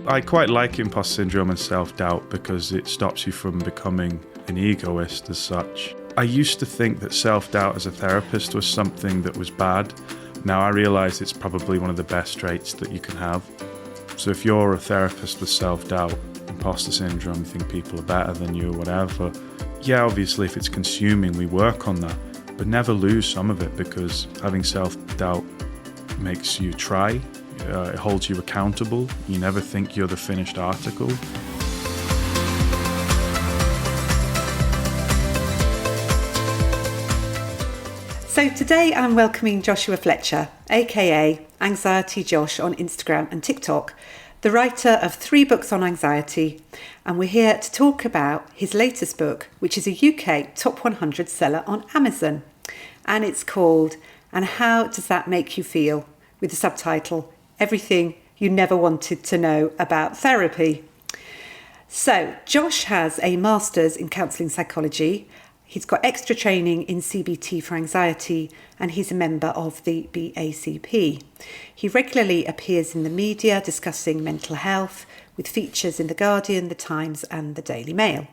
I quite like imposter syndrome and self-doubt because it stops you from becoming an egoist as such. I used to think that self-doubt as a therapist was something that was bad. Now I realise it's probably one of the best traits that you can have. So if you're a therapist with self-doubt, imposter syndrome, you think people are better than you or whatever, yeah, obviously if it's consuming, we work on that. But never lose some of it, because having self-doubt makes you try. It holds you accountable. You never think you're the finished article. So today I'm welcoming Joshua Fletcher, aka Anxiety Josh on Instagram and TikTok, the writer of 3 books on anxiety, and we're here to talk about his latest book, which is a UK top 100 seller on Amazon. And it's called And How Does That Make You Feel? With the subtitle, Everything You Never Wanted to Know About Therapy. So Josh has a master's in counselling psychology. He's got extra training in CBT for anxiety, and he's a member of the BACP. He regularly appears in the media discussing mental health, with features in The Guardian, The Times and The Daily Mail.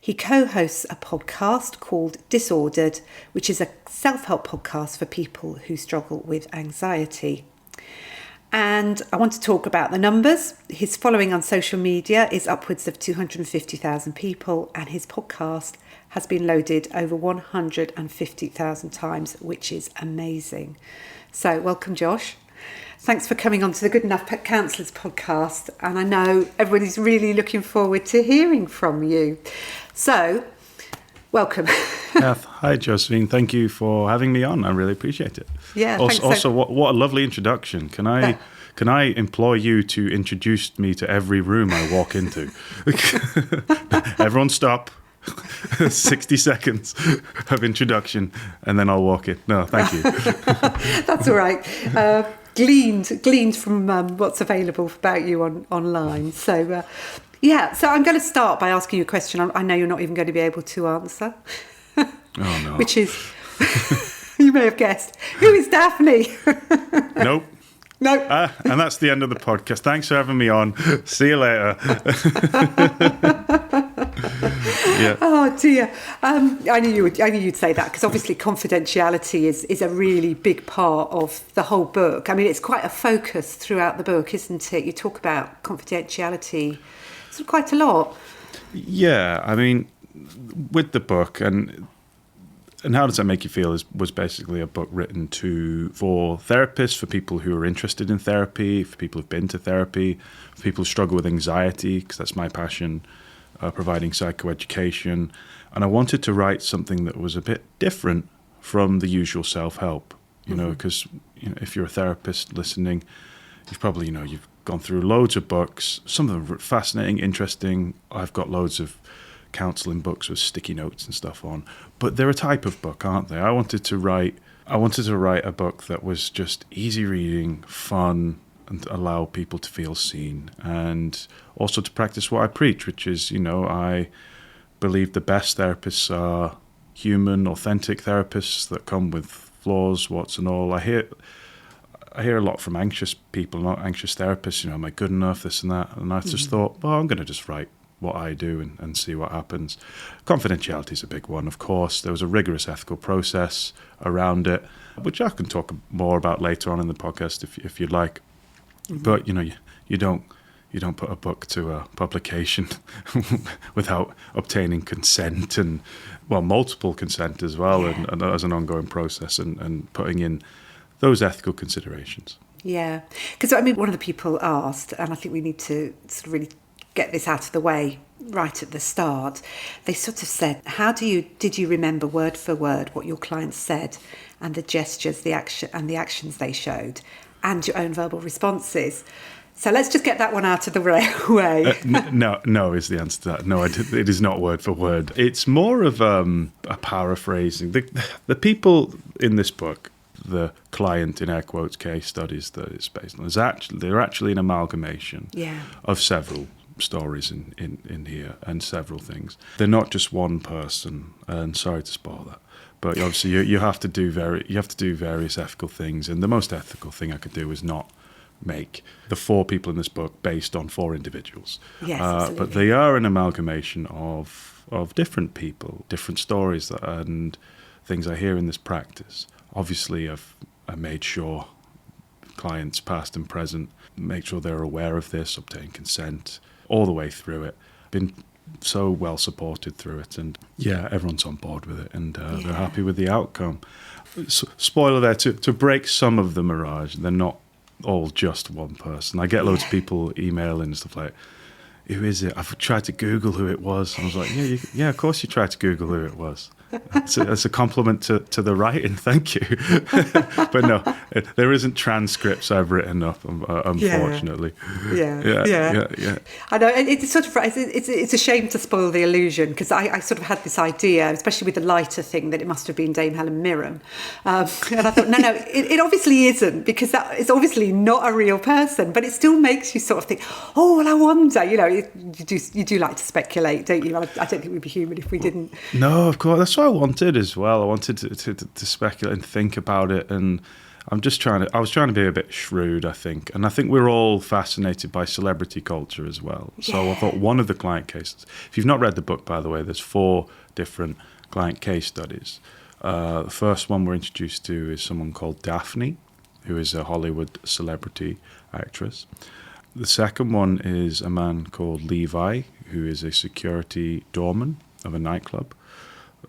He co-hosts a podcast called Disordered, which is a self-help podcast for people who struggle with anxiety. And I want to talk about the numbers. His following on social media is upwards of 250,000 people, and his podcast has been loaded over 150,000 times, which is amazing. So welcome, Josh. Thanks for coming on to the Good Enough Counsellors podcast. And I know everybody's really looking forward to hearing from you. So, welcome. Hi, Josephine. Thank you for having me on. I really appreciate it. Yeah. Also, what a lovely introduction. Can I implore you to introduce me to every room I walk into? Everyone stop. 60 seconds of introduction, and then I'll walk in. No, thank you. That's all right. Gleaned from what's available about you online. So, so I'm going to start by asking you a question I know you're not even going to be able to answer. Oh, no. Which is, you may have guessed, who is Daphne? Nope. And that's the end of the podcast. Thanks for having me on. See you later. Yeah. Oh dear. I knew you'd say that, because obviously confidentiality is a really big part of the whole book. I mean, it's quite a focus throughout the book, isn't it? You talk about confidentiality quite a lot. Yeah, I mean, with the book and How Does That Make You Feel was basically a book written for therapists, for people who are interested in therapy, for people who've been to therapy, for people who struggle with anxiety, because that's my passion, providing psychoeducation. And I wanted to write something that was a bit different from the usual self-help, because if you're a therapist listening, you've probably, you've gone through loads of books, some of them are fascinating, interesting. I've got loads of counselling books with sticky notes and stuff on, but they're a type of book, aren't they? I wanted to write a book that was just easy reading, fun, and allow people to feel seen, and also to practice what I preach, which is, I believe the best therapists are human, authentic therapists that come with flaws, warts and all. I hear a lot from anxious people, not anxious therapists, am I good enough, this and that, and I just thought, well, I'm going to just write what I do and see what happens. Confidentiality is a big one, of course. There was a rigorous ethical process around it, which I can talk more about later on in the podcast if you'd like. But you don't put a book to a publication without obtaining consent and multiple consent as well, and as an ongoing process and putting in those ethical considerations. Yeah, because one of the people asked, and I think we need to sort of really get this out of the way right at the start. They sort of said, did you remember word for word what your clients said, and the gestures, the actions they showed, and your own verbal responses? So let's just get that one out of the way. No is the answer to that. No, it is not word for word. It's more of a paraphrasing. The people in this book, the client in air quotes case studies that it's based on, they're actually an amalgamation of several stories in here and several things. They're not just one person, and sorry to spoil that, but obviously you have to do various ethical things, and the most ethical thing I could do is not make the 4 people in this book based on 4 individuals. Yes, absolutely. But they are an amalgamation of different people, different stories and things I hear in this practice. Obviously, I made sure clients past and present, make sure they're aware of this, obtain consent, all the way through it. Been so well supported through it, and everyone's on board with it, and they're happy with the outcome. Spoiler there, to break some of the mirage, they're not all just one person. I get loads of people emailing and stuff like, who is it? I've tried to Google who it was. I was like, yeah, of course you tried to Google who it was. It's a compliment to the writing, thank you. But no, there isn't transcripts I've written up, unfortunately. Yeah. I know, it's sort of, it's a shame to spoil the illusion, because I sort of had this idea, especially with the lighter thing, that it must have been Dame Helen Mirren. And I thought, no, it obviously isn't, because that is obviously not a real person, but it still makes you sort of think, oh, well, I wonder, you do like to speculate, don't you? I don't think we'd be human if we didn't. No, of course, that's what I wanted as well. I wanted to speculate and think about it, and I was trying to be a bit shrewd, I think. And I think we're all fascinated by celebrity culture as well. So I thought one of the client cases, if you've not read the book, by the way, there's 4 different client case studies. The first one we're introduced to is someone called Daphne, who is a Hollywood celebrity actress. The second one is a man called Levi, who is a security doorman of a nightclub.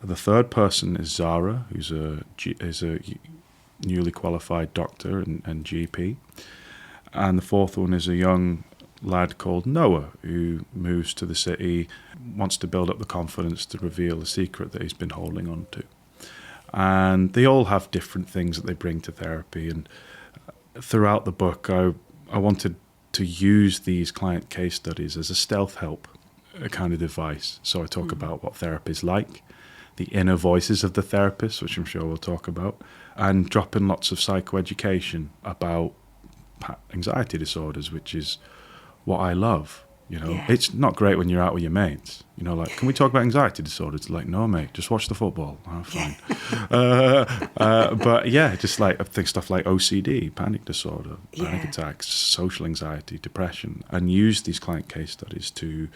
The third person is Zara, who's a newly qualified doctor and GP. And the fourth one is a young lad called Noah, who moves to the city, wants to build up the confidence to reveal a secret that he's been holding on to. And they all have different things that they bring to therapy. And throughout the book, I wanted to use these client case studies as a stealth help, a kind of device. So I talk about what therapy is like, the inner voices of the therapist, which I'm sure we'll talk about, and drop in lots of psychoeducation about anxiety disorders, which is what I love. It's not great when you're out with your mates. Can we talk about anxiety disorders? Like, no, mate, just watch the football. Oh, fine. But just like I think stuff like OCD, panic disorder, panic attacks, social anxiety, depression, and use these client case studies to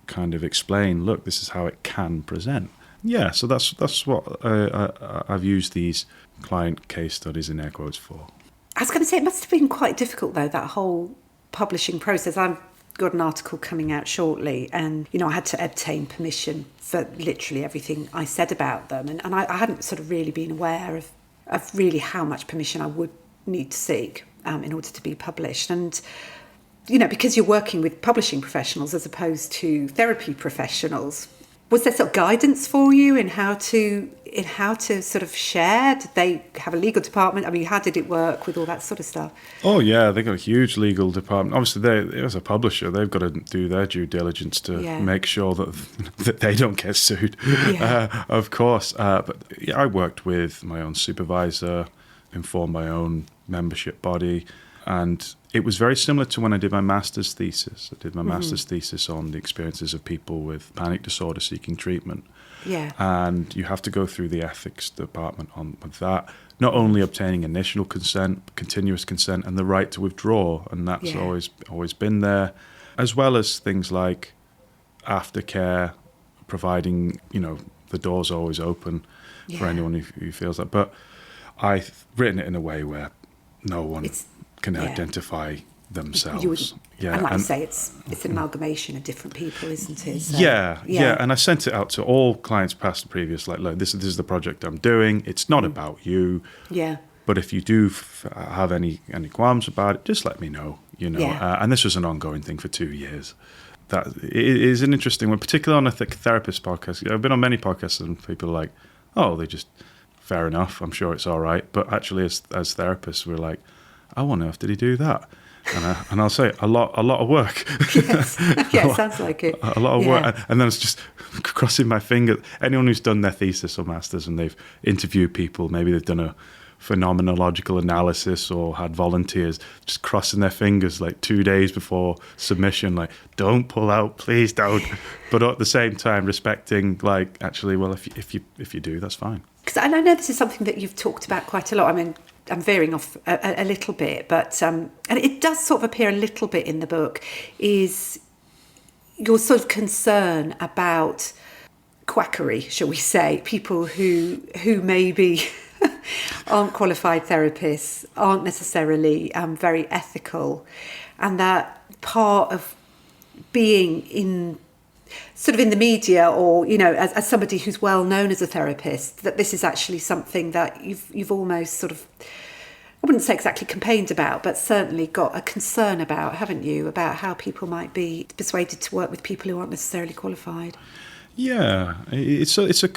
kind of explain, look, this is how it can present. Yeah, so that's what I've used these client case studies in air quotes for. I was going to say, it must have been quite difficult, though, that whole publishing process. I've got an article coming out shortly, and, I had to obtain permission for literally everything I said about them. And I hadn't sort of really been aware of really how much permission I would need to seek in order to be published. And, because you're working with publishing professionals as opposed to therapy professionals, was there sort of guidance for you in how to sort of share? Did they have a legal department? I mean, how did it work with all that sort of stuff? Oh, yeah, they've got a huge legal department. Obviously, as a publisher, they've got to do their due diligence to make sure that they don't get sued, of course. But I worked with my own supervisor, informed my own membership body, and it was very similar to when I did my master's thesis. I did my master's thesis on the experiences of people with panic disorder seeking treatment. Yeah. And you have to go through the ethics department with that, not only obtaining initial consent, continuous consent, and the right to withdraw, and that's always been there, as well as things like aftercare, providing, the door's always open for anyone who feels that. But I've written it in a way where no one can identify themselves. And like you say, it's an amalgamation of different people, isn't it? So, and I sent it out to all clients past and previous, like, look, this is the project I'm doing. It's not about you. Yeah. But if you do have any qualms about it, just let me know, and this was an ongoing thing for 2 years. That is an interesting one, particularly on a therapist podcast. I've been on many podcasts and people are like, oh, they just, fair enough, I'm sure it's all right. But actually, as therapists, we're like, I wonder if did he do that? And I'll say a lot of work. Yes, it sounds like it. A lot of work, and then it's just crossing my finger. Anyone who's done their thesis or masters and they've interviewed people, maybe they've done a phenomenological analysis or had volunteers, just crossing their fingers like 2 days before submission, like, don't pull out, please don't. But at the same time, respecting, like, actually, well, if you do, that's fine. Because I know this is something that you've talked about quite a lot. I mean, I'm veering off a little bit, but and it does sort of appear a little bit in the book, is your sort of concern about quackery, shall we say, people who maybe aren't qualified therapists, aren't necessarily very ethical, and that part of being in the media, or as somebody who's well known as a therapist, that this is actually something that you've almost sort of, I wouldn't say exactly campaigned about, but certainly got a concern about, haven't you, about how people might be persuaded to work with people who aren't necessarily qualified. Yeah, it's a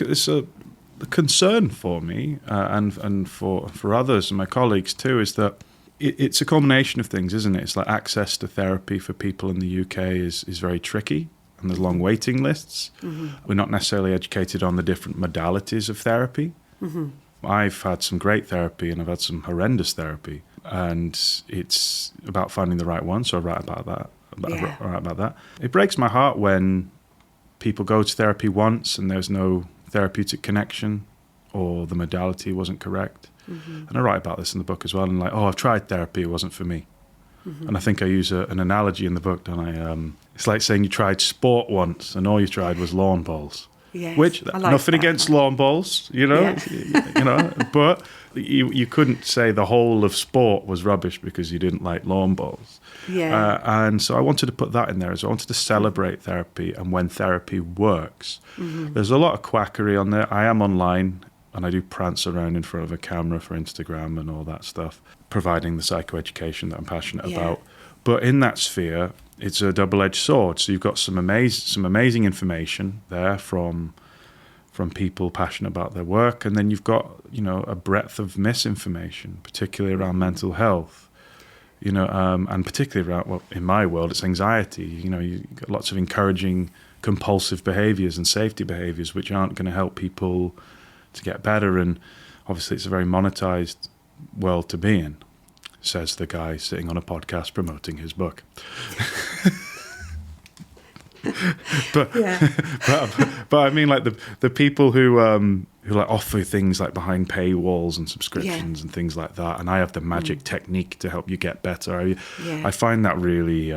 concern for me and for others and my colleagues too, is that it's a combination of things, isn't it? It's like access to therapy for people in the UK is very tricky, and there's long waiting lists. Mm-hmm. We're not necessarily educated on the different modalities of therapy. Mm-hmm. I've had some great therapy and I've had some horrendous therapy, and it's about finding the right one. So I write about that. It breaks my heart when people go to therapy once and there's no therapeutic connection, or the modality wasn't correct. Mm-hmm. And I write about this in the book as well. And I've tried therapy, it wasn't for me. Mm-hmm. And I think I use an analogy in the book, don't I? It's like saying you tried sport once and all you tried was lawn bowls. Yes, which, nothing against lawn bowls, Yeah. But you couldn't say the whole of sport was rubbish because you didn't like lawn bowls. Yeah. And so I wanted to put that in there. So I wanted to celebrate therapy and when therapy works. Mm-hmm. There's a lot of quackery on there. I am online and I do prance around in front of a camera for Instagram and all that stuff, providing the psychoeducation that I'm passionate about. But in that sphere, it's a double-edged sword. So you've got some amazing information there from people passionate about their work, and then you've got a breadth of misinformation, particularly around mental health, and particularly around, well, in my world, it's anxiety. You've got lots of encouraging compulsive behaviours and safety behaviours which aren't going to help people to get better, and obviously it's a very monetized world to be in, says the guy sitting on a podcast promoting his book. but I mean, like the people who like offer things like behind paywalls and subscriptions and things like that, and I have the magic technique to help you get better. I find that really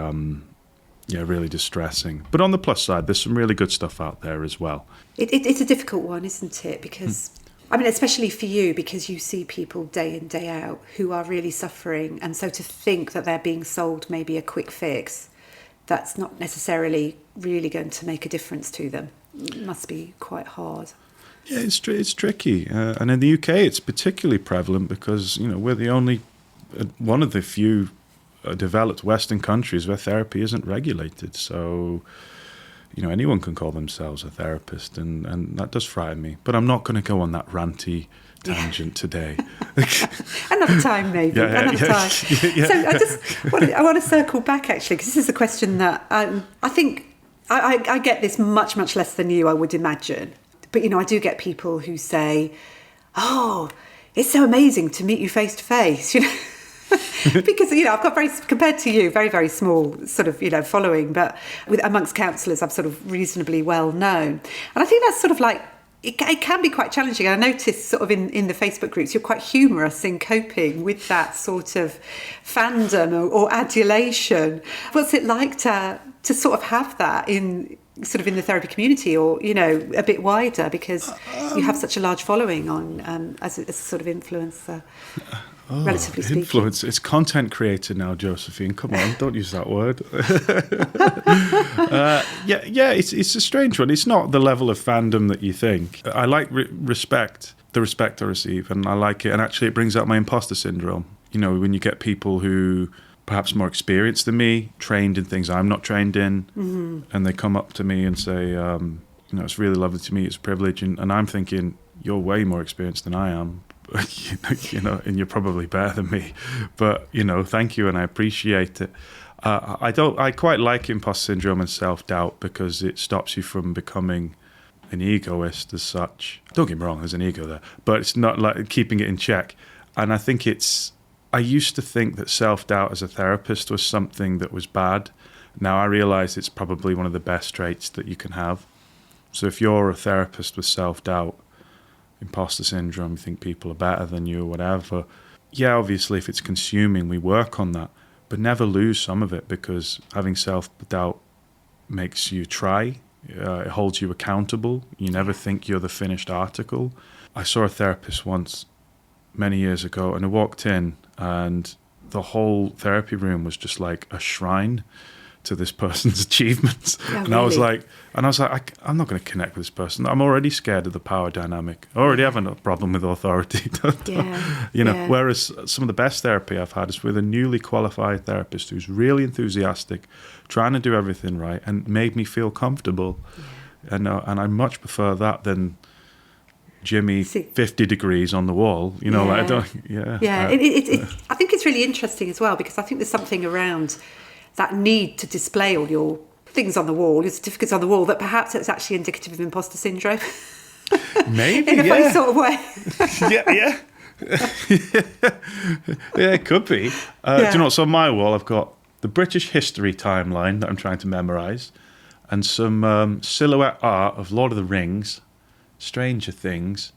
really distressing. But on the plus side, there's some really good stuff out there as well. It's a difficult one, isn't it? Because I mean, especially for you, because you see people day in, day out who are really suffering. And so to think that they're being sold maybe a quick fix, that's not necessarily really going to make a difference to them. It must be quite hard. Yeah, it's tricky. And in the UK, it's particularly prevalent because, we're the only, one of the few developed Western countries where therapy isn't regulated. So, anyone can call themselves a therapist, and that does frighten me. But I'm not going to go on that ranty tangent today. Another time, maybe. Another time. Yeah. So I want to circle back, actually, because this is a question that I think I get this much, much less than you, I would imagine. But, I do get people who say, oh, it's so amazing to meet you face to face, because, I've got compared to you, very, very small sort of, following, but amongst counsellors, I'm sort of reasonably well known. And I think that's sort of like, it can be quite challenging. I noticed sort of in the Facebook groups, you're quite humorous in coping with that sort of fandom or adulation. What's it like to sort of have that in the therapy community, or, a bit wider, because you have such a large following on as a sort of influencer? Relatively speaking. Influence. It's content creator now, Josephine. Come on, don't use that word. It's a strange one. It's not the level of fandom that you think. I like the respect I receive, and I like it. And actually, it brings out my imposter syndrome. When you get people who perhaps more experienced than me, trained in things I'm not trained in, and they come up to me and say, it's really lovely to meet. It's a privilege, and I'm thinking, you're way more experienced than I am. And you're probably better than me, but thank you, and I appreciate it. I quite like imposter syndrome and self-doubt because it stops you from becoming an egoist as such. Don't get me wrong, there's an ego there, but it's not like keeping it in check. And I think I used to think that self-doubt as a therapist was something that was bad. Now I realize it's probably one of the best traits that you can have. So if you're a therapist with self-doubt, imposter syndrome, you think people are better than you or whatever, yeah, obviously, if it's consuming, we work on that, but never lose some of it, because having self-doubt makes you try. It holds you accountable. You never think you're the finished article. I saw a therapist once many years ago, and I walked in, and the whole therapy room was just like a shrine to this person's achievements. Yeah, and really? I was like, I'm not going to connect with this person. I'm already scared of the power dynamic. I already have a problem with authority. Yeah. Whereas some of the best therapy I've had is with a newly qualified therapist who's really enthusiastic, trying to do everything right, and made me feel comfortable. Yeah. And I much prefer that than Jimmy 50 degrees on the wall. I don't. I think it's really interesting as well, because I think there's something around that need to display all your things on the wall, your certificates on the wall, that perhaps it's actually indicative of imposter syndrome. Maybe, in a funny sort of way. yeah. Yeah, it could be. Do you know what's on my wall? I've got the British history timeline that I'm trying to memorise, and some silhouette art of Lord of the Rings, Stranger Things,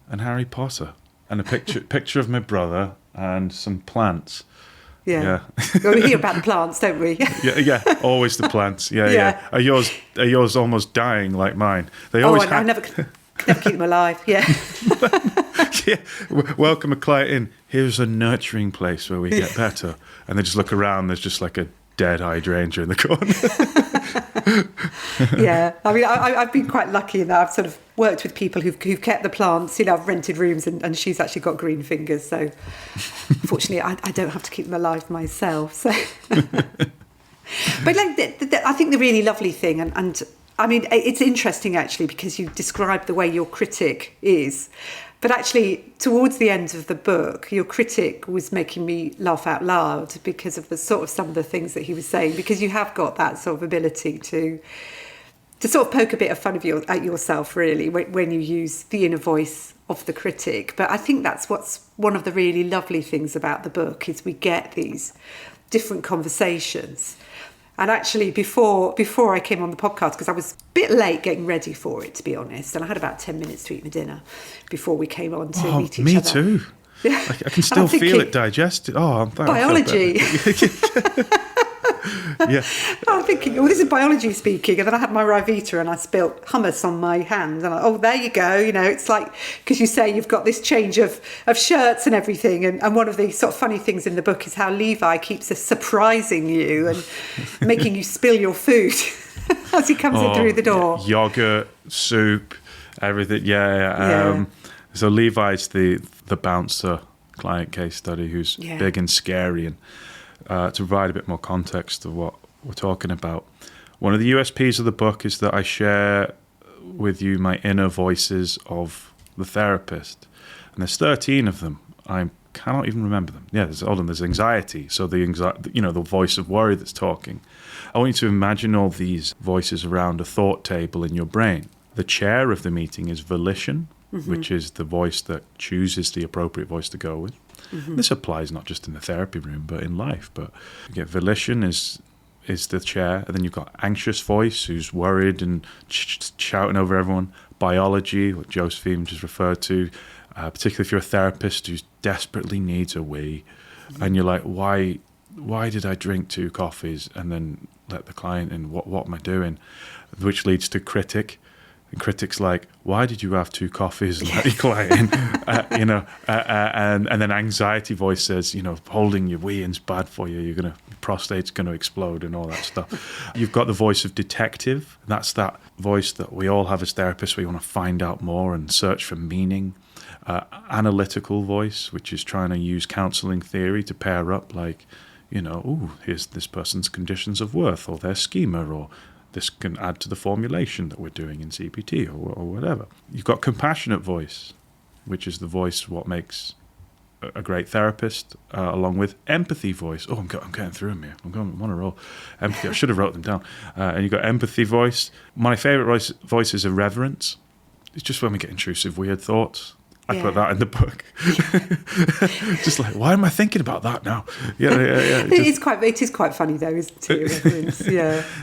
and Harry Potter, and a picture of my brother and some plants. Yeah. Well, we hear about the plants, don't we? yeah. Always the plants. Yeah. Are yours almost dying like mine? They always. I never keep them alive. Yeah. Yeah. Welcome a client in. Here's a nurturing place where we get better, and they just look around. There's just like a dead hydrangea in the corner. Yeah, I mean, I've been quite lucky in that I've sort of worked with people who've kept the plants. I've rented rooms, and she's actually got green fingers, so fortunately I don't have to keep them alive myself. So, but I think the really lovely thing, and I mean, it's interesting actually, because you describe the way your critic is. But actually, towards the end of the book, your critic was making me laugh out loud because of the sort of some of the things that he was saying, because you have got that sort of ability to sort of poke a bit of fun at yourself, really, when you use the inner voice of the critic. But I think that's what's one of the really lovely things about the book, is we get these different conversations. And actually, before I came on the podcast, because I was a bit late getting ready for it, to be honest, and I had about 10 minutes to eat my dinner before we came on to meet each other. Me too. Yeah. I can still feel it digested. Biology. Yeah. I'm thinking, this is biology speaking, and then I had my Rivita and I spilt hummus on my hand, and there you go. It's like, because you say you've got this change of shirts and everything, and one of the sort of funny things in the book is how Levi keeps surprising you and making you spill your food as he comes in through the door. Yogurt, soup, everything. So Levi's the bouncer client case study who's big and scary, and to provide a bit more context of what we're talking about, one of the USPs of the book is that I share with you my inner voices of the therapist, and there's 13 of them. I cannot even remember them. Yeah, there's anxiety. So the voice of worry that's talking. I want you to imagine all these voices around a thought table in your brain. The chair of the meeting is volition, which is the voice that chooses the appropriate voice to go with. This applies not just in the therapy room, but in life. But volition is the chair, and then you've got anxious voice, who's worried and shouting over everyone. Biology, what Josephine just referred to, particularly if you're a therapist who desperately needs a wee, and you're like, why did I drink 2 coffees and then let the client in? What am I doing? Which leads to critic. And critic's like, why did you have 2 coffees and let your client in? And then anxiety voice says, holding your wee is bad for you. Your prostate's going to explode and all that stuff. You've got the voice of detective. That's that voice that we all have as therapists. We want to find out more and search for meaning. Analytical voice, which is trying to use counselling theory to pair up, like, here's this person's conditions of worth or their schema, or this can add to the formulation that we're doing in CBT or whatever. You've got compassionate voice, which is the voice what makes a great therapist, along with empathy voice. I'm getting through them here. I'm on a roll. Empathy. I should have wrote them down. And you've got empathy voice. My favourite voice is irreverence. It's just when we get intrusive, weird thoughts. I put that in the book. Just like, why am I thinking about that now? Yeah. It is quite funny though, isn't it?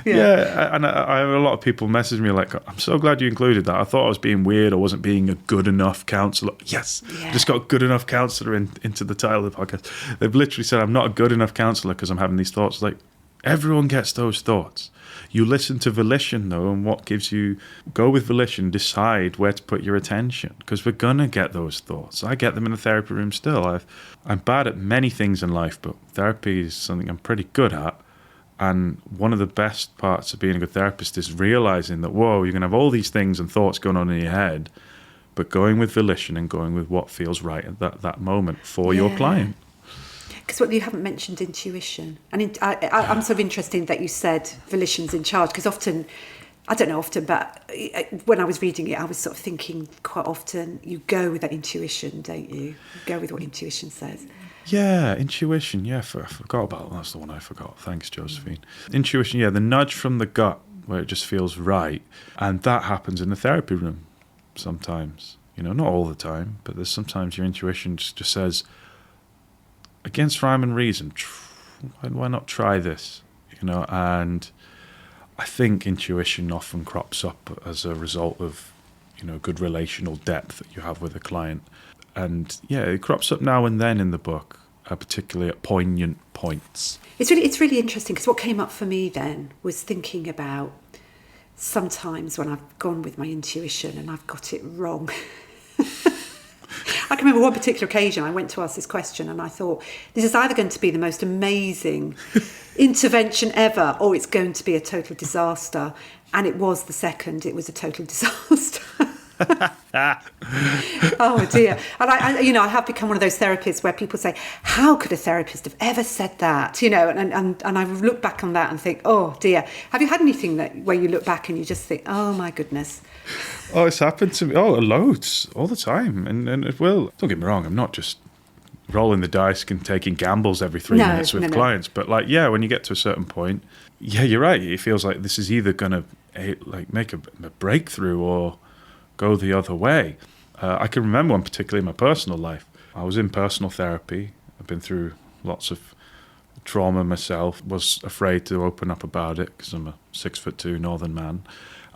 Yeah. And I have a lot of people message me like, I'm so glad you included that. I thought I was being weird or wasn't being a good enough counsellor. Yes, just got good enough counsellor into the title of the podcast. They've literally said I'm not a good enough counsellor because I'm having these thoughts. Like, everyone gets those thoughts. You listen to volition, though, and what gives you... Go with volition, decide where to put your attention, because we're going to get those thoughts. I get them in the therapy room still. I'm bad at many things in life, but therapy is something I'm pretty good at. And one of the best parts of being a good therapist is realising that, whoa, you're going to have all these things and thoughts going on in your head, but going with volition and going with what feels right at that moment for your client. Because what you haven't mentioned intuition, and I'm sort of interested that you said volition's in charge, because often, I don't know often, but when I was reading it, I was sort of thinking quite often you go with that intuition, don't you? You go with what intuition says. Yeah, intuition. Yeah, I forgot about that. That's the one I forgot. Thanks, Josephine. Intuition. Yeah, the nudge from the gut where it just feels right, and that happens in the therapy room sometimes. Not all the time, but there's sometimes your intuition just says, against rhyme and reason, why not try this? And I think intuition often crops up as a result of, good relational depth that you have with a client. And it crops up now and then in the book, particularly at poignant points. It's really interesting, because what came up for me then was thinking about sometimes when I've gone with my intuition and I've got it wrong. I can remember one particular occasion I went to ask this question and I thought, this is either going to be the most amazing intervention ever or it's going to be a total disaster. And it was the second. It was a total disaster. Oh dear. And I have become one of those therapists where people say, how could a therapist have ever said that? And I look back on that and think, oh dear. Have you had anything where you look back and you just think, oh my goodness? Oh, it's happened to me. Oh, loads, all the time. And it will. Don't get me wrong, I'm not just rolling the dice and taking gambles every 3 minutes with clients. But when you get to a certain point, you're right. It feels like this is either going to make a breakthrough or go the other way. I can remember one particularly in my personal life. I was in personal therapy. I've been through lots of trauma myself, was afraid to open up about it because I'm a 6'2" northern man.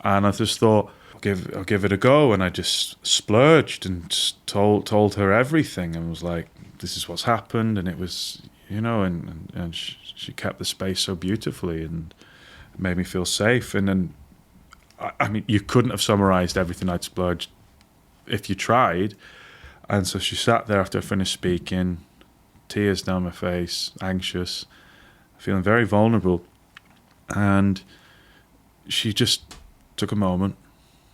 And I just thought, I'll give it a go. And I just splurged and just told her everything and was like, this is what's happened. And it was, and she kept the space so beautifully and made me feel safe. And then, I mean, you couldn't have summarised everything I'd splurged if you tried. And so she sat there after I finished speaking, tears down my face, anxious, feeling very vulnerable. And she just took a moment,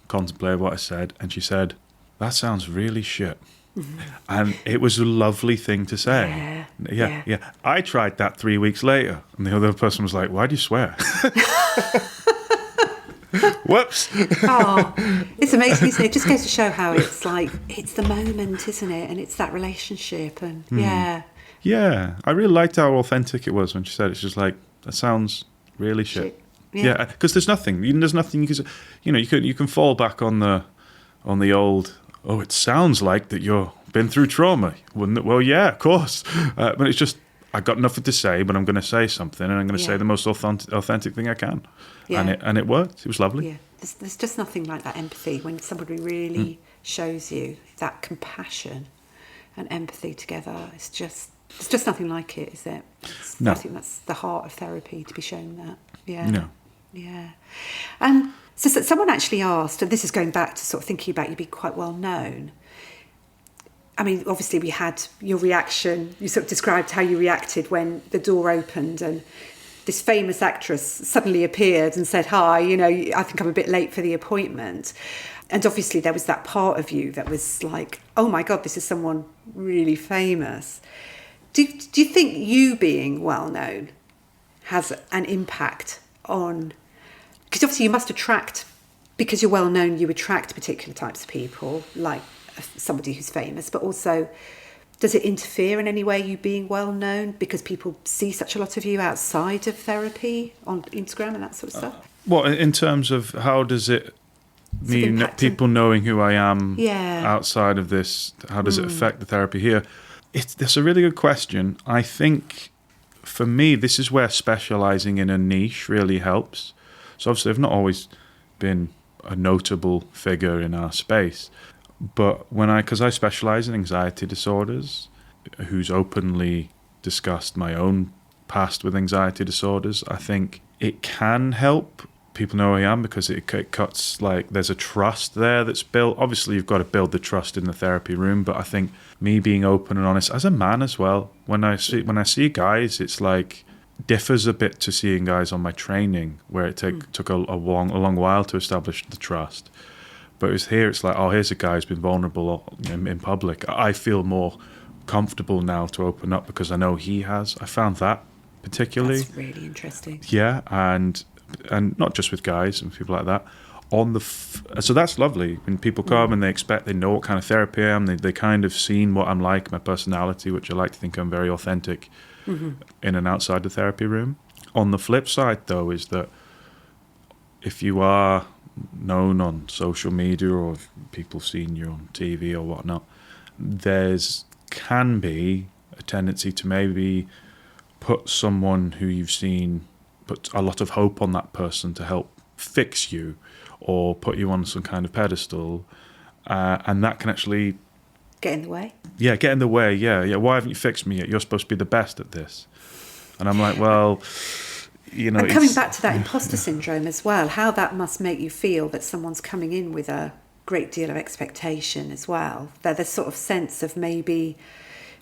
contemplated what I said, and she said, that sounds really shit. Mm-hmm. And it was a lovely thing to say. Yeah. I tried that 3 weeks later, and the other person was like, why do you swear? Whoops. Oh, it's amazing, isn't it? It just goes to show how it's it's the moment, isn't it? And it's that relationship. And Yeah, I really liked how authentic it was when she said it. It's just like, that sounds really shit. Yeah, because there's nothing you can, you can fall back on the old, oh, it sounds like that you've been through trauma. Wouldn't it? Well, yeah, of course. But it's just, I got nothing to say, but I'm going to say something, and I'm going to say the most authentic thing I can. Yeah. And it worked. It was lovely. Yeah, there's just nothing like that empathy when somebody really shows you that compassion and empathy together. It's just nothing like it, is it? I think that's the heart of therapy, to be shown that. Yeah. No. Yeah. So someone actually asked, and this is going back to sort of thinking about you being quite well known. I mean, obviously we had your reaction. You sort of described how you reacted when the door opened and this famous actress suddenly appeared and said, hi, I think I'm a bit late for the appointment. And obviously there was that part of you that was like, oh my God, this is someone really famous. Do you think you being well known has an impact on... Because obviously you must attract, because you're well known, you attract particular types of people, like somebody who's famous, but also does it interfere in any way, you being well known, because people see such a lot of you outside of therapy on Instagram and that sort of stuff? Well, in terms of how does it people knowing who I am Yeah. outside of this, how does it affect the therapy here? That's a really good question. I think for me, this is where specializing in a niche really helps. So obviously I've not always been a notable figure in our space, but because I specialize in anxiety disorders, who's openly discussed my own past with anxiety disorders, I think it can help people know who I am because it cuts, like, there's a trust there that's built. Obviously you've got to build the trust in the therapy room, but I think me being open and honest as a man as well, when I see guys, it's like differs a bit to seeing guys on my training where it took a long while to establish the trust. But it's like, oh, here's a guy who's been vulnerable in public. I feel more comfortable now to open up because I know he has. I found that particularly. That's really interesting. Yeah, and not just with guys and people like that. So that's lovely when people come and they know what kind of therapy I am. They kind of seen what I'm like, my personality, which I like to think I'm very authentic in and outside the therapy room. On the flip side, though, is that if you are known on social media or if people have seen you on TV or whatnot, there's can be a tendency to maybe put someone who you've seen, put a lot of hope on that person to help fix you or put you on some kind of pedestal, and that can actually get in the way. Yeah, get in the way. Yeah. Why haven't you fixed me yet? You're supposed to be the best at this. And I'm like, well, and coming back to that imposter syndrome as well, how that must make you feel that someone's coming in with a great deal of expectation as well. That there's sort of sense of maybe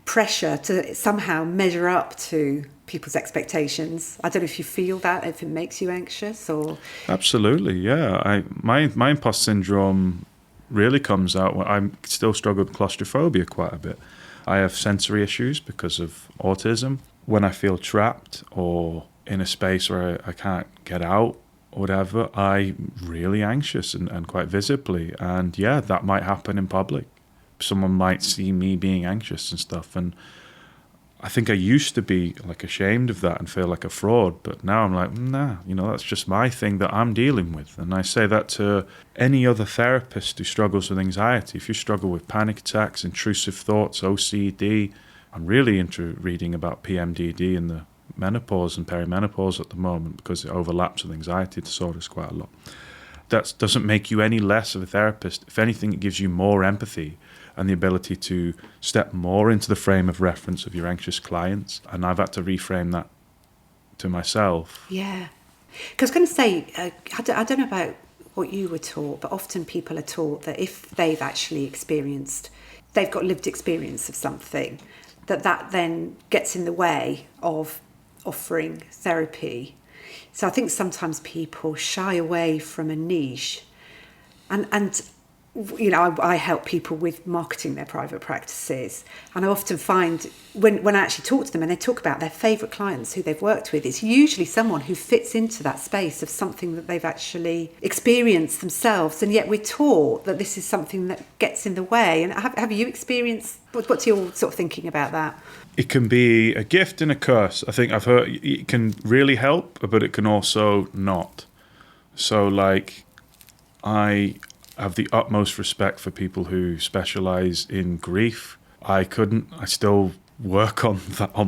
pressure to somehow measure up to people's expectations. I don't know if you feel that, if it makes you anxious or... Absolutely, yeah. My imposter syndrome really comes out when I still struggle with claustrophobia quite a bit. I have sensory issues because of autism. When I feel trapped or in a space where I can't get out or whatever, I'm really anxious and quite visibly. And yeah, that might happen in public. Someone might see me being anxious and stuff. And I think I used to be like ashamed of that and feel like a fraud. But now I'm like, nah, that's just my thing that I'm dealing with. And I say that to any other therapist who struggles with anxiety. If you struggle with panic attacks, intrusive thoughts, OCD, I'm really into reading about PMDD and the menopause and perimenopause at the moment because it overlaps with anxiety disorders quite a lot. That doesn't make you any less of a therapist. If anything, it gives you more empathy and the ability to step more into the frame of reference of your anxious clients. And I've had to reframe that to myself. Yeah. Because I was going to say, I don't know about what you were taught, but often people are taught that if they've actually they've got lived experience of something, that then gets in the way of offering therapy. So I think sometimes people shy away from a niche. And I help people with marketing their private practices. And I often find when I actually talk to them and they talk about their favourite clients who they've worked with, it's usually someone who fits into that space of something that they've actually experienced themselves. And yet we're taught that this is something that gets in the way. And have you experienced, what's your sort of thinking about that? It can be a gift and a curse. I think I've heard it can really help, but it can also not. So like I have the utmost respect for people who specialize in grief. I still work on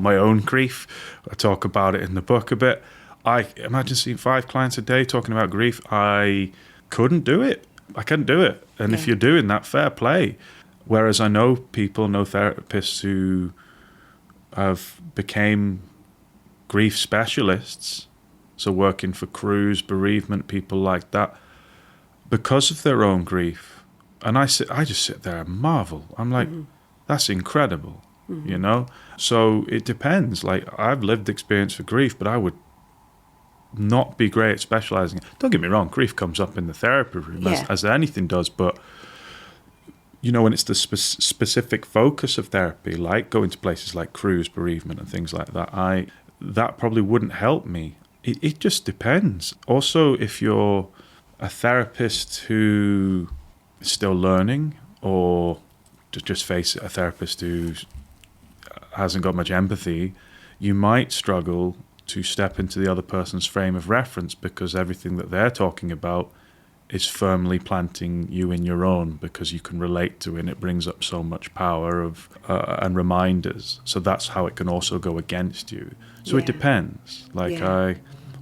my own grief. I talk about it in the book a bit. I imagine seeing 5 clients a day talking about grief. I couldn't do it. I couldn't do it. And if you're doing that, fair play. Whereas I know therapists who have became grief specialists, so working for crews, bereavement, people like that, because of their own grief. And I just sit there and marvel. I'm like, that's incredible, So it depends. Like, I've lived experience for grief, but I would not be great at specializing. Don't get me wrong, grief comes up in the therapy room, as anything does, but when it's the specific focus of therapy, like going to places like crews, bereavement and things like that, that probably wouldn't help me. It just depends. Also, if you're a therapist who is still learning, or to just face it, a therapist who hasn't got much empathy, you might struggle to step into the other person's frame of reference because everything that they're talking about is firmly planting you in your own because you can relate to it, and it brings up so much power of and reminders. So that's how it can also go against you. So it depends. Like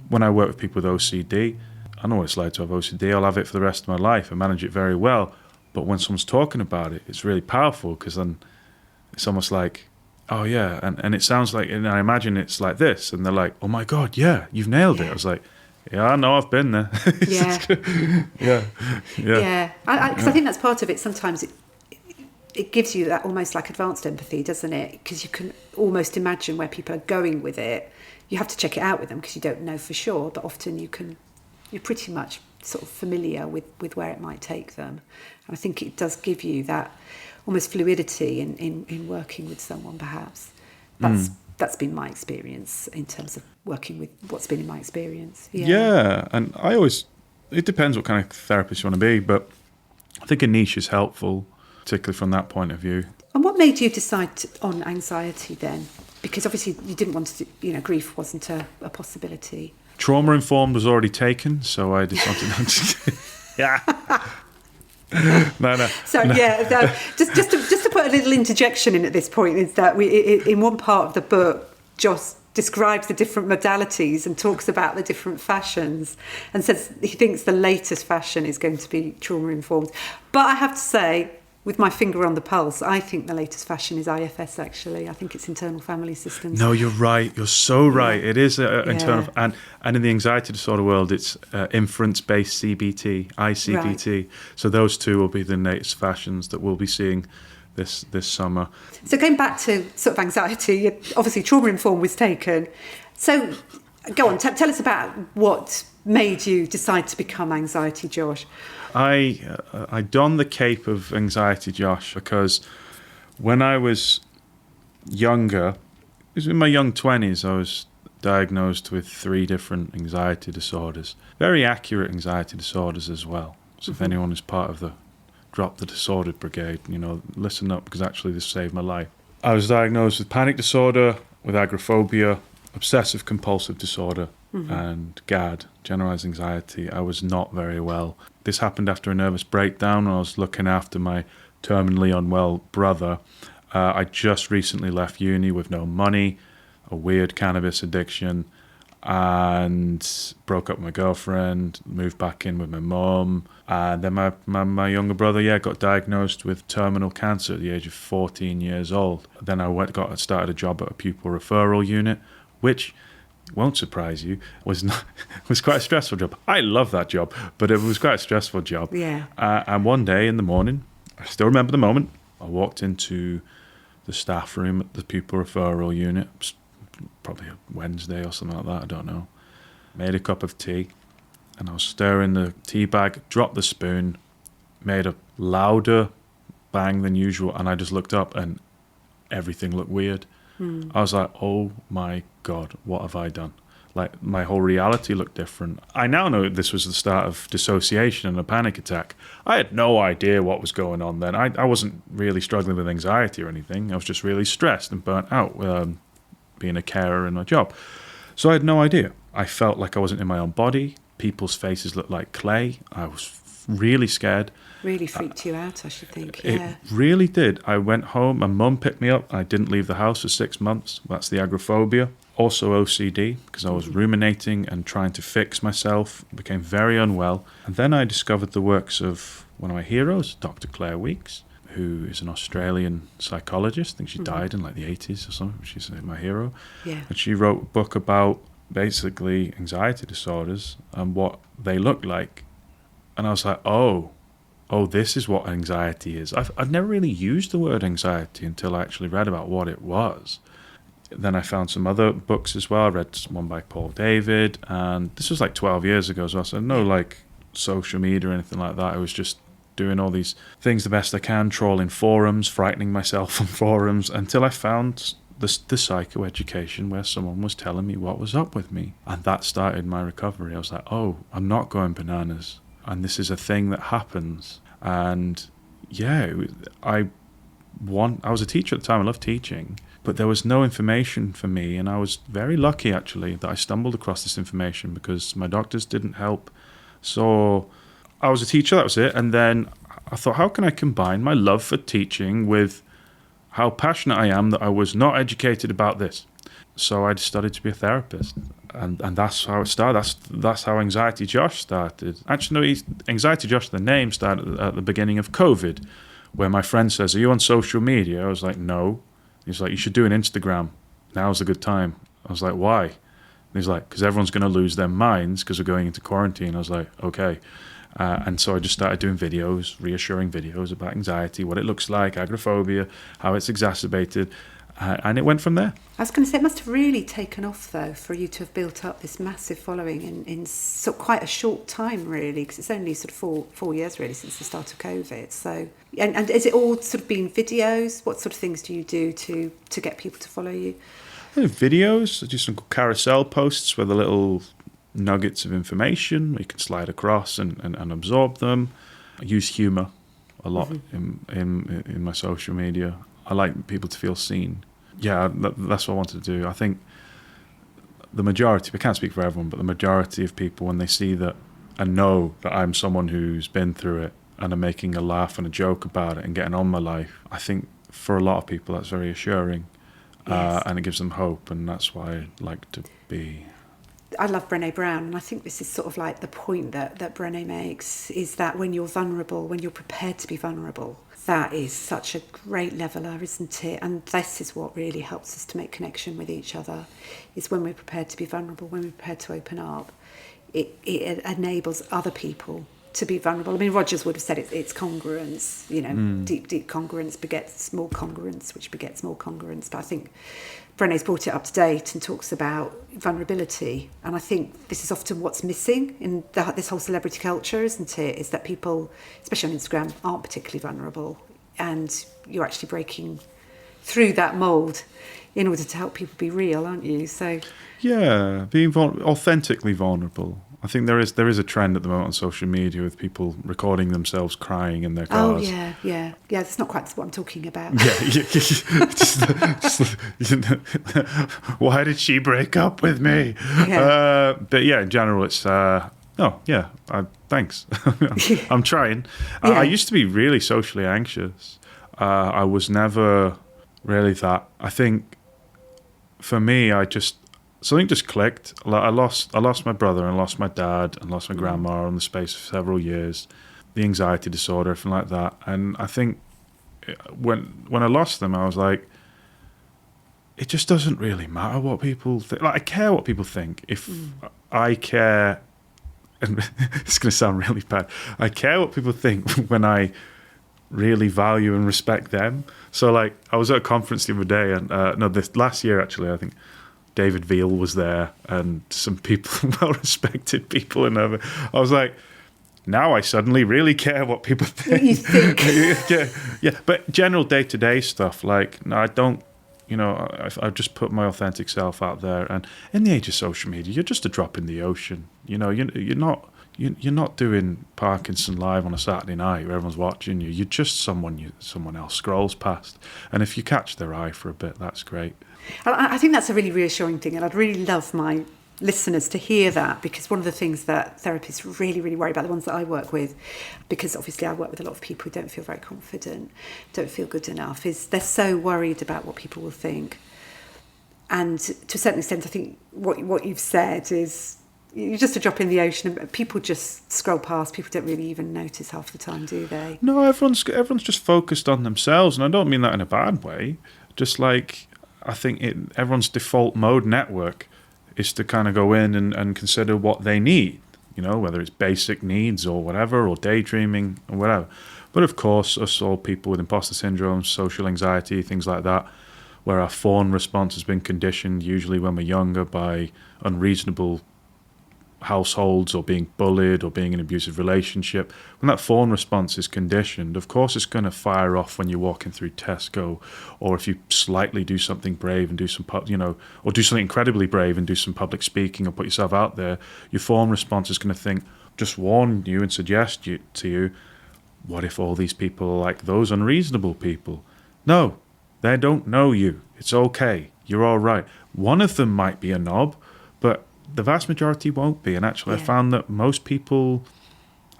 when I work with people with OCD, I know what it's like to have OCD. I'll have it for the rest of my life and manage it very well. But when someone's talking about it, it's really powerful, because then it's almost like, oh yeah, and it sounds like, and I imagine it's like this, and they're like, oh my God, yeah, you've nailed it. I was like, yeah, I know, I've been there. Yeah. Because I think that's part of it. Sometimes it gives you that almost like advanced empathy, doesn't it? Because you can almost imagine where people are going with it. You have to check it out with them because you don't know for sure, but often you're pretty much sort of familiar with where it might take them. And I think it does give you that almost fluidity in working with someone, perhaps. That's been my experience in terms of working with what's been in my experience. Yeah, and it depends what kind of therapist you want to be, but I think a niche is helpful, particularly from that point of view. And what made you decide on anxiety then? Because obviously you didn't want to, grief wasn't a possibility. Trauma-informed was already taken, so I decided not to. Yeah. No. So no. Just to put a little interjection in at this point is that in one part of the book, Josh describes the different modalities and talks about the different fashions, and says he thinks the latest fashion is going to be trauma-informed. But I have to say, with my finger on the pulse, I think the latest fashion is IFS, actually. I think it's internal family systems. No, you're right. You're so right. It is internal. And in the anxiety disorder world, it's inference-based CBT, ICBT. Right. So those two will be the latest fashions that we'll be seeing this summer. So going back to sort of anxiety, obviously trauma-informed was taken. So go on, tell us about what made you decide to become Anxiety Josh. I donned the cape of Anxiety Josh because when I was younger, it was in my young 20s, I was diagnosed with 3 different anxiety disorders. Very accurate anxiety disorders as well. So if anyone is part of the Drop the Disordered Brigade, listen up, because actually this saved my life. I was diagnosed with panic disorder, with agoraphobia, obsessive compulsive disorder, and GAD, generalized anxiety. I was not very well. This happened after a nervous breakdown when I was looking after my terminally unwell brother. I just recently left uni with no money, a weird cannabis addiction, and broke up with my girlfriend, moved back in with my mum. And then my younger brother, got diagnosed with terminal cancer at the age of 14 years old. Then I started a job at a pupil referral unit, which won't surprise you, was quite a stressful job. I love that job, but it was quite a stressful job. Yeah. And one day in the morning, I still remember the moment, I walked into the staff room at the pupil referral unit, probably a Wednesday or something like that, I don't know. Made a cup of tea, and I was stirring the tea bag, dropped the spoon, made a louder bang than usual, and I just looked up and everything looked weird. I was like, oh my God, what have I done? Like, my whole reality looked different. I now know this was the start of dissociation and a panic attack. I had no idea what was going on then. I wasn't really struggling with anxiety or anything. I was just really stressed and burnt out being a carer in my job. So I had no idea. I felt like I wasn't in my own body. People's faces looked like clay. I was really scared. Really freaked you out, I should think. It really did. I went home. My mum picked me up. I didn't leave the house for 6 months. That's the agoraphobia. Also OCD, because I was ruminating and trying to fix myself. I became very unwell. And then I discovered the works of one of my heroes, Dr. Claire Weekes, who is an Australian psychologist. I think she died in like the 80s or something. She's my hero. Yeah. And she wrote a book about basically anxiety disorders and what they look like. And I was like, oh, this is what anxiety is. I've never really used the word anxiety until I actually read about what it was. Then I found some other books as well. I read one by Paul David, and this was like 12 years ago as well, so no like social media or anything like that. I was just doing all these things the best I can, trawling forums, frightening myself on forums, until I found the psychoeducation where someone was telling me what was up with me. And that started my recovery. I was like, oh, I'm not going bananas. And this is a thing that happens. And I was a teacher at the time. I loved teaching, but there was no information for me. And I was very lucky, actually, that I stumbled across this information because my doctors didn't help. So I was a teacher, that was it. And then I thought, how can I combine my love for teaching with how passionate I am that I was not educated about this? So I studied to be a therapist. And that's how it started. That's how Anxiety Josh started. Actually, no, Anxiety Josh, the name, started at the beginning of COVID, where my friend says, are you on social media? I was like, no. He's like, you should do an Instagram. Now's a good time. I was like, why? And he's like, because everyone's going to lose their minds because we're going into quarantine. I was like, okay. And so I just started doing videos, reassuring videos about anxiety, what it looks like, agoraphobia, how it's exacerbated. And it went from there. I was going to say, it must have really taken off, though, for you to have built up this massive following in sort of quite a short time, really, because it's only sort of four years, really, since the start of COVID. So, and is it all sort of been videos? What sort of things do you do to get people to follow you? Videos, I do some carousel posts with the little nuggets of information you can slide across and absorb them. I use humour a lot in my social media. I like people to feel seen. Yeah, that's what I wanted to do. I think the majority, I can't speak for everyone, but the majority of people, when they see that and know that I'm someone who's been through it and I'm making a laugh and a joke about it and getting on my life, I think for a lot of people that's very assuring. Yes. And it gives them hope, and that's why I like to be. I love Brené Brown, and I think this is sort of like the point that Brené makes, is that when you're vulnerable, when you're prepared to be vulnerable, that is such a great leveler, isn't it? And this is what really helps us to make connection with each other, is when we're prepared to be vulnerable, when we're prepared to open up. It enables other people to be vulnerable. I mean, Rogers would have said it's congruence, deep congruence begets more congruence, which begets more congruence. But I think Brené's brought it up to date and talks about vulnerability. And I think this is often what's missing in this whole celebrity culture, isn't it? Is that people, especially on Instagram, aren't particularly vulnerable. And you're actually breaking through that mould in order to help people be real, aren't you? So yeah, being authentically vulnerable. I think there is a trend at the moment on social media with people recording themselves crying in their cars. Oh, yeah. That's not quite what I'm talking about. Why did she break up with me? Yeah. But yeah, in general, it's... thanks. I'm trying. Yeah. I used to be really socially anxious. I was never really that. I think for me, something just clicked. I lost my brother and lost my dad and lost my grandma in the space of several years. The anxiety disorder, everything like that. And I think when I lost them, I was like, it just doesn't really matter what people think. Like, I care what people think. If I care, and it's going to sound really bad, I care what people think when I really value and respect them. So, like, I was at a conference the other day, and this last year, actually, I think David Veal was there and some people, well-respected people. And I was like, now I suddenly really care what people think. You think? Yeah. But general day-to-day stuff, like, no, I don't, I've just put my authentic self out there. And in the age of social media, you're just a drop in the ocean. You're not doing Parkinson Live on a Saturday night where everyone's watching you. You're just someone else scrolls past. And if you catch their eye for a bit, that's great. I think that's a really reassuring thing, and I'd really love my listeners to hear that, because one of the things that therapists really, really worry about, the ones that I work with, because obviously I work with a lot of people who don't feel very confident, don't feel good enough, is they're so worried about what people will think. And to a certain extent, I think what you've said is you're just a drop in the ocean, and people just scroll past. People don't really even notice half the time, do they? No, everyone's just focused on themselves, and I don't mean that in a bad way. Just like, I think everyone's default mode network is to kind of go in and consider what they need, whether it's basic needs or whatever, or daydreaming or whatever. But of course, us all people with imposter syndrome, social anxiety, things like that, where our fawn response has been conditioned, usually when we're younger, by unreasonable households or being bullied or being in an abusive relationship. When that fawn response is conditioned, of course it's going to fire off when you're walking through Tesco, or if you slightly do something brave and do some or do something incredibly brave and do some public speaking or put yourself out there. Your fawn response is going to just warn you and suggest to you, what if all these people are like those unreasonable people? No, they don't know you. It's okay. You're all right. One of them might be a knob, but the vast majority won't be. And actually, I found that most people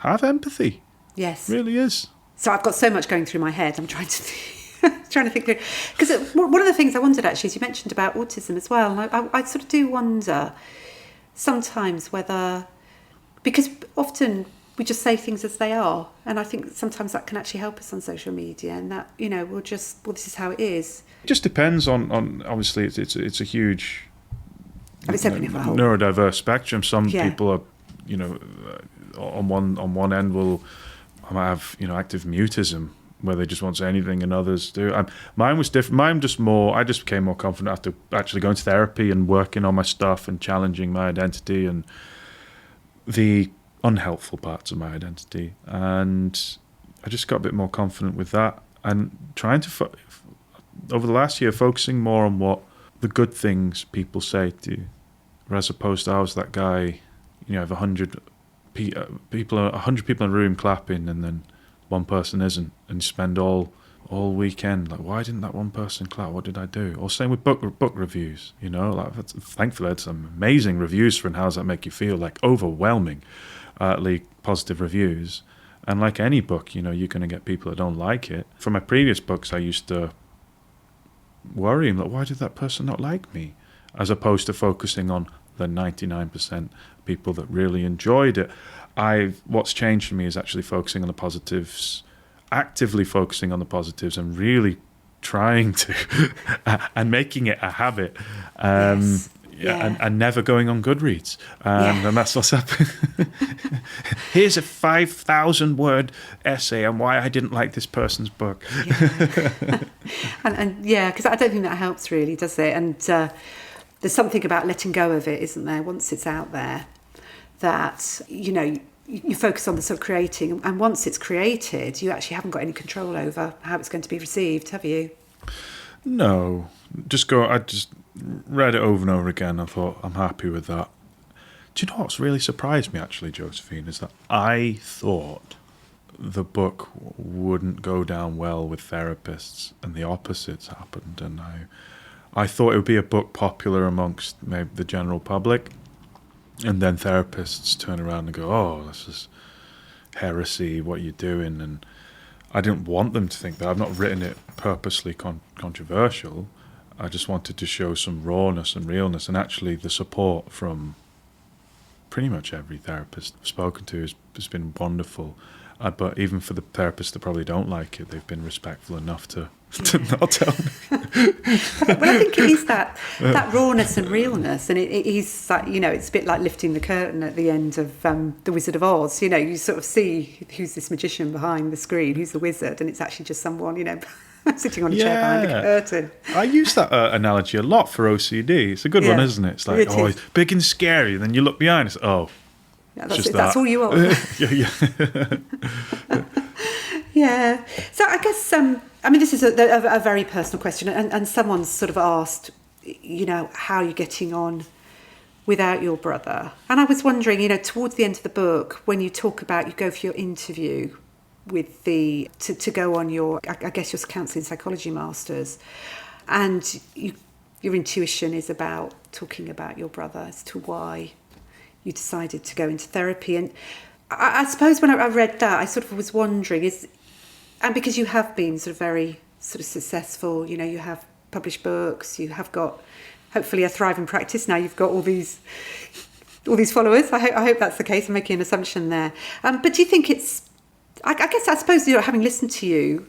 have empathy. Yes. It really is. So I've got so much going through my head. I'm trying to think through. Because one of the things I wondered, actually, is you mentioned about autism as well. And I sort of do wonder sometimes whether... Because often we just say things as they are. And I think sometimes that can actually help us on social media. And that, we'll just... Well, this is how it is. It just depends on obviously, it's a huge... It's opening up a whole... neurodiverse spectrum. Some people are, on one end will have, active mutism, where they just won't say anything, and others do. Mine was different. I just became more confident after actually going to therapy and working on my stuff and challenging my identity and the unhelpful parts of my identity. And I just got a bit more confident with that, and trying to, over the last year, focusing more on what the good things people say to you, as opposed to I was that guy, have 100 people in a room clapping, and then one person isn't, and you spend all weekend like, why didn't that one person clap? What did I do? Or same with book reviews. Thankfully I had some amazing reviews for How Does That Make You Feel? Like overwhelmingly positive reviews. And like any book, you're going to get people that don't like it. For my previous books, I used to worry, like, why did that person not like me? As opposed to focusing on the 99% people that really enjoyed it. What's changed for me is actually focusing on the positives, actively focusing on the positives, and really trying to and making it a habit. Yes. And never going on Goodreads. And that's what's happened. Here's a 5,000 word essay on why I didn't like this person's book. and because I don't think that helps really, does it? And there's something about letting go of it, isn't there? Once it's out there, that, you focus on the sort of creating, and once it's created, you actually haven't got any control over how it's going to be received, have you? No. I just read it over and over again. I thought, I'm happy with that. Do you know what's really surprised me, actually, Josephine, is that I thought the book wouldn't go down well with therapists, and the opposite's happened. And I thought it would be a book popular amongst maybe the general public, and then therapists turn around and go, oh, this is heresy, what you're doing. And I didn't want them to think that. I've not written it purposely controversial. I just wanted to show some rawness and realness, and actually the support from pretty much every therapist I've spoken to has been wonderful. But even for the therapists that probably don't like it, they've been respectful enough to not tell me. Well, I think it is that rawness and realness, and it is like, it's a bit like lifting the curtain at the end of The Wizard of Oz. You sort of see who's this magician behind the screen, who's the wizard, and it's actually just someone, sitting on a chair behind the curtain. I use that analogy a lot for OCD. It's a good one, isn't it? It's like, it's big and scary, and then you look behind, it's that's all you are. Yeah. So I guess, this is a very personal question, and someone's sort of asked, how are you getting on without your brother? And I was wondering, towards the end of the book, when you talk about, you go for your interview with to go on your counselling psychology masters, and your intuition is about talking about your brother as to why you decided to go into therapy. And I suppose when I read that, I sort of was wondering, and because you have been sort of very sort of successful, you have published books, you have got hopefully a thriving practice now, you've got all these followers. I hope that's the case. I'm making an assumption there. But do you think it's, I suppose, having listened to you,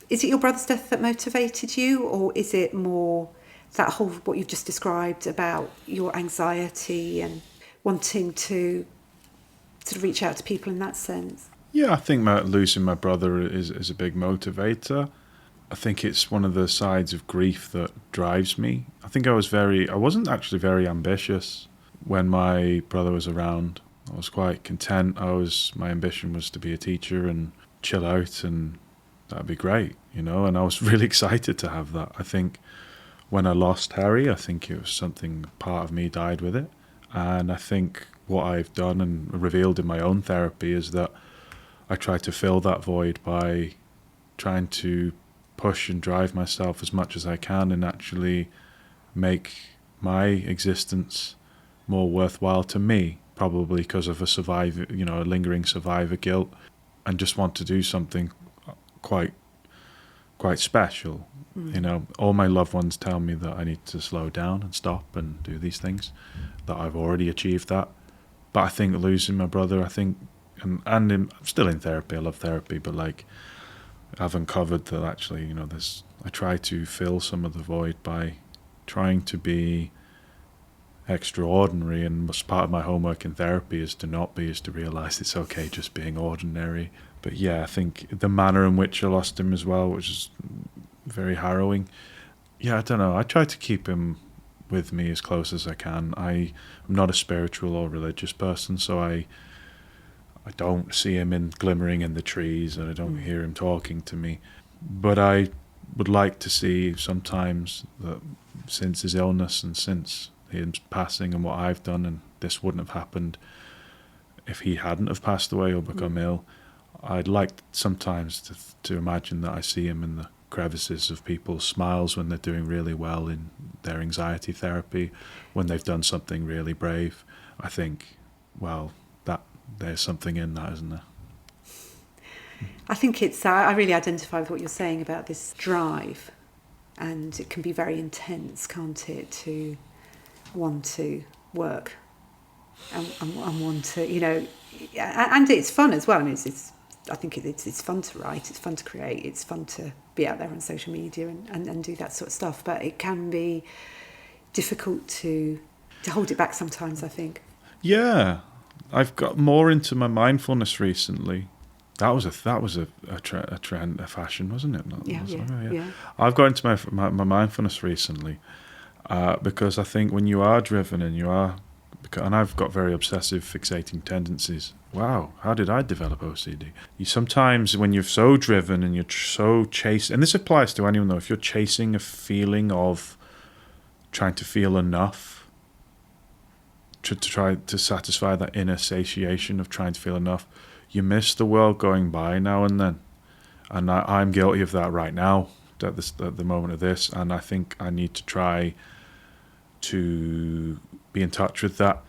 is it your brother's death that motivated you, or is it more that whole, what you've just described about your anxiety and wanting to sort of reach out to people in that sense? Yeah, I think losing my brother is a big motivator. I think it's one of the sides of grief that drives me. I think I wasn't actually very ambitious when my brother was around. I was quite content. My ambition was to be a teacher and chill out, and that'd be great, and I was really excited to have that. I think when I lost Harry, I think it was something, part of me died with it. And I think what I've done and revealed in my own therapy is that I try to fill that void by trying to push and drive myself as much as I can and actually make my existence more worthwhile to me, probably because of a lingering survivor guilt, and just want to do something quite special. All my loved ones tell me that I need to slow down and stop and do these things, that I've already achieved that. But I think losing my brother, I'm still in therapy, I love therapy, but like I've uncovered that actually, I try to fill some of the void by trying to be extraordinary, and part of my homework in therapy is to realize it's okay just being ordinary. But yeah, I think the manner in which I lost him as well, which is very harrowing. Yeah, I don't know. I try to keep him with me as close as I can. I'm not a spiritual or religious person, so I don't see him glimmering in the trees, and I don't hear him talking to me. But I would like to see sometimes that since his illness and since his passing and what I've done, and this wouldn't have happened if he hadn't have passed away or become ill, I'd like sometimes to imagine that I see him in the crevices of people's smiles when they're doing really well in their anxiety therapy, when they've done something really brave. I think, well, that there's something in that, isn't there? I think I really identify with what you're saying about this drive, and it can be very intense, can't it, to want to work and want to, and it's fun as well. I mean, I think it's fun to write, it's fun to create, it's fun to be out there on social media and do that sort of stuff, but it can be difficult to hold it back sometimes, I think. Yeah, I've got more into my mindfulness recently. That was a trend, a fashion, wasn't it? Yeah. I've got into my mindfulness recently because I think when you are driven and I've got very obsessive fixating tendencies. Wow, how did I develop OCD? You sometimes, when you're so driven and you're so chasing, and this applies to anyone though, if you're chasing a feeling of trying to feel enough, to try to satisfy that inner satiation of trying to feel enough, you miss the world going by now and then. And I'm guilty of that right now, at the moment of this, and I think I need to try to be in touch with that.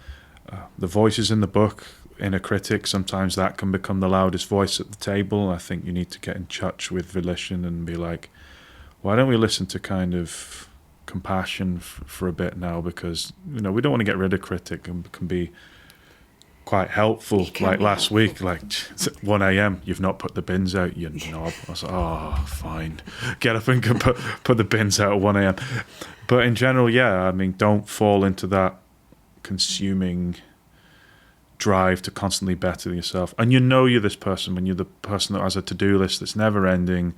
The voices in the book, inner critic, sometimes that can become the loudest voice at the table. I think you need to get in touch with volition and be like, why don't we listen to kind of compassion for a bit now, because we don't want to get rid of critic, and can be quite helpful. Like last week, like it's at 1 a.m. you've not put the bins out, you knob. I was like, oh, fine, get up and put the bins out at 1 a.m. But in general, yeah, I mean, don't fall into that consuming drive to constantly better yourself. And you're this person when you're the person that has a to-do list that's never ending.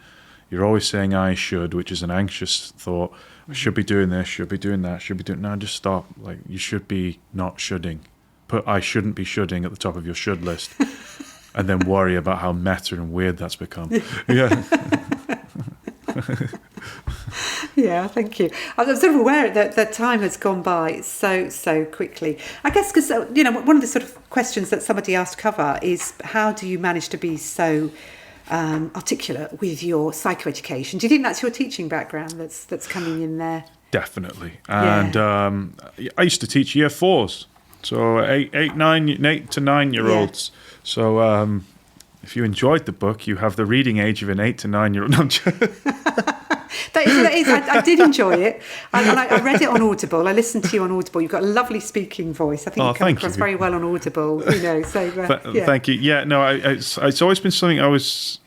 You're always saying I should, which is an anxious thought. I should be doing this, should be doing that, should be doing... No, just stop. Like, you should be not shoulding. Put I shouldn't be shoulding at the top of your should list and then worry about how meta and weird that's become. Yeah. Yeah, thank you. I'm sort of aware that time has gone by so quickly. I guess because, one of the sort of questions that somebody asked to cover is, how do you manage to be so articulate with your psychoeducation? Do you think that's your teaching background that's coming in there? Definitely. And I used to teach year 4s. So 8 to 9-year-olds. Yeah. So if you enjoyed the book, you have the reading age of an 8 to 9-year-old. No, that is, I did enjoy it. And I read it on Audible. I listened to you on Audible. You've got a lovely speaking voice. I think you come across very well on Audible. Thank you. Yeah, no, it's always been something I was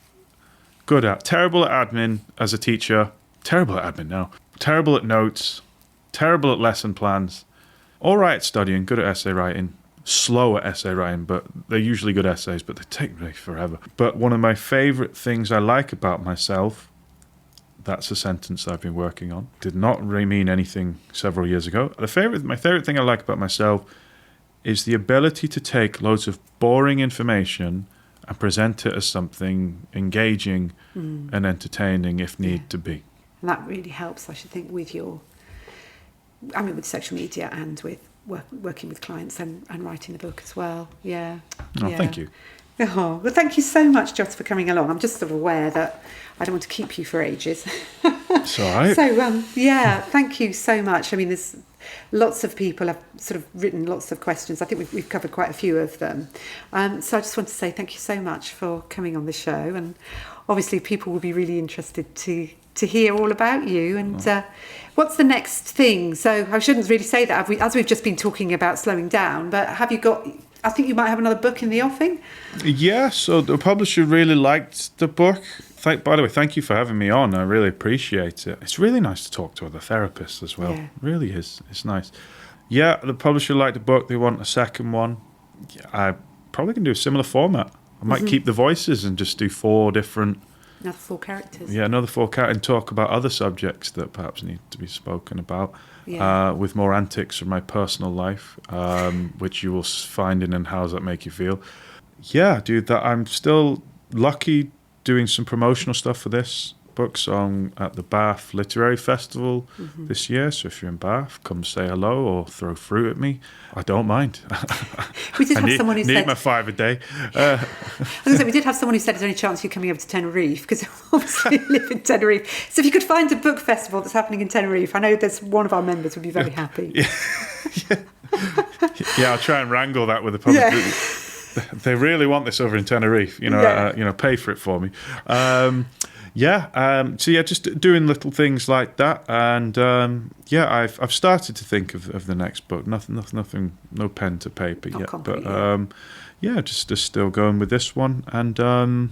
good at. Terrible at admin as a teacher. Terrible at admin now. Terrible at notes. Terrible at lesson plans. All right at studying, good at essay writing, slow at essay writing, but they're usually good essays, but they take me forever. But one of my favourite things I like about myself, that's a sentence I've been working on, did not really mean anything several years ago. My favourite thing I like about myself is the ability to take loads of boring information and present it as something engaging and entertaining if need to be. And that really helps, I should think, with social media and with working with clients and writing the book as well. Yeah. Oh, yeah. Thank you. Oh, well, thank you so much, Josh, for coming along. I'm just sort of aware that I don't want to keep you for ages. It's all right. So, thank you so much. I mean, there's lots of people have sort of written lots of questions. I think we've covered quite a few of them. So I just want to say thank you so much for coming on the show. And obviously people will be really interested to hear all about you. And what's the next thing? So I shouldn't really say that, as we've just been talking about slowing down, but have you got... I think you might have another book in the offing. Yeah, so the publisher really liked the book. By the way, thank you for having me on. I really appreciate it. It's really nice to talk to other therapists as well. Yeah. It really is. It's nice. Yeah, the publisher liked the book. They want a second one. Yeah, I probably can do a similar format. I might keep the voices and just do 4 different... Another 4 characters. Yeah, another 4 characters, and talk about other subjects that perhaps need to be spoken about. With more antics from my personal life, which you will find in And How Does That Make You Feel? Yeah, dude, that I'm still lucky doing some promotional stuff for this book. So I'm at the Bath Literary Festival this year. So if you're in Bath, come say hello or throw fruit at me. I don't mind. We did have someone who said... need my 5 a day. I was going to say, we did have someone who said there's any chance you're coming over to Tenerife, because obviously you live in Tenerife. So if you could find a book festival that's happening in Tenerife, I know there's one of our members would be very happy. Yeah, I'll try and wrangle that with the public. Yeah. They really want this over in Tenerife, pay for it for me. Just doing little things like that, and I've started to think of the next book. Nothing, no pen to paper yet, but just still going with this one, and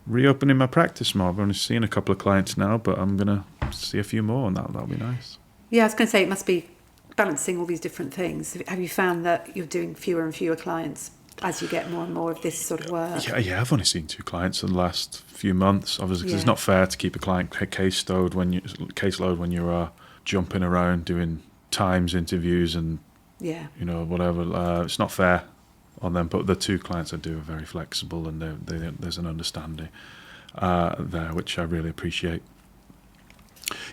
reopening my practice more. I've only seen a couple of clients now, but I'm gonna see a few more, and that'll be nice. Yeah, I was going to say, it must be balancing all these different things. Have you found that you're doing fewer and fewer clients as you get more and more of this sort of work? Yeah, I've only seen 2 clients in the last few months. Obviously, because it's not fair to keep a client caseload when you're jumping around doing Times interviews and whatever. It's not fair on them. But the 2 clients I do are very flexible, and there's an understanding there, which I really appreciate.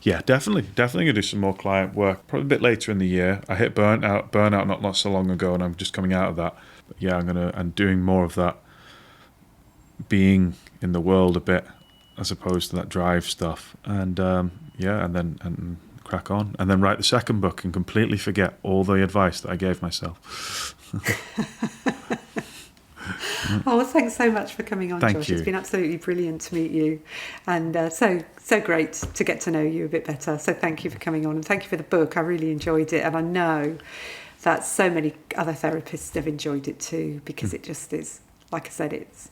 Yeah, definitely gonna do some more client work. Probably a bit later in the year. I hit burnout not so long ago, and I'm just coming out of that. But yeah, I'm doing more of that, being in the world a bit, as opposed to that drive stuff. And and crack on, and then write the second book and completely forget all the advice that I gave myself. Oh, well, thanks so much for coming on, Thank Josh. you. It's been absolutely brilliant to meet you, and so great to get to know you a bit better. So thank you for coming on, and thank you for the book. I really enjoyed it, and I know that so many other therapists have enjoyed it too, because it just is, like I said, it's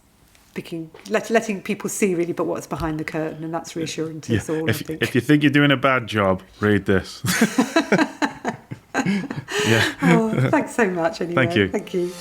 letting people see really but what's behind the curtain, and that's reassuring to us all. If you think you're doing a bad job, read this. Oh, thanks so much anyway. Thank you.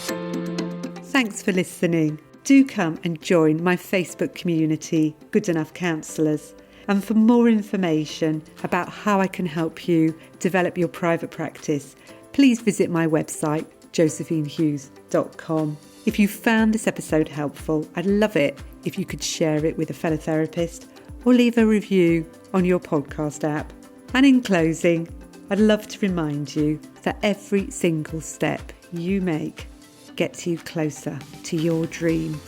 Thanks for listening. Do come and join my Facebook community, Good Enough Counsellors. And for more information about how I can help you develop your private practice, please visit my website, josephinehughes.com. If you found this episode helpful, I'd love it if you could share it with a fellow therapist or leave a review on your podcast app. And in closing, I'd love to remind you that every single step you make gets you closer to your dream.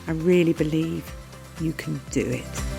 I really believe you can do it.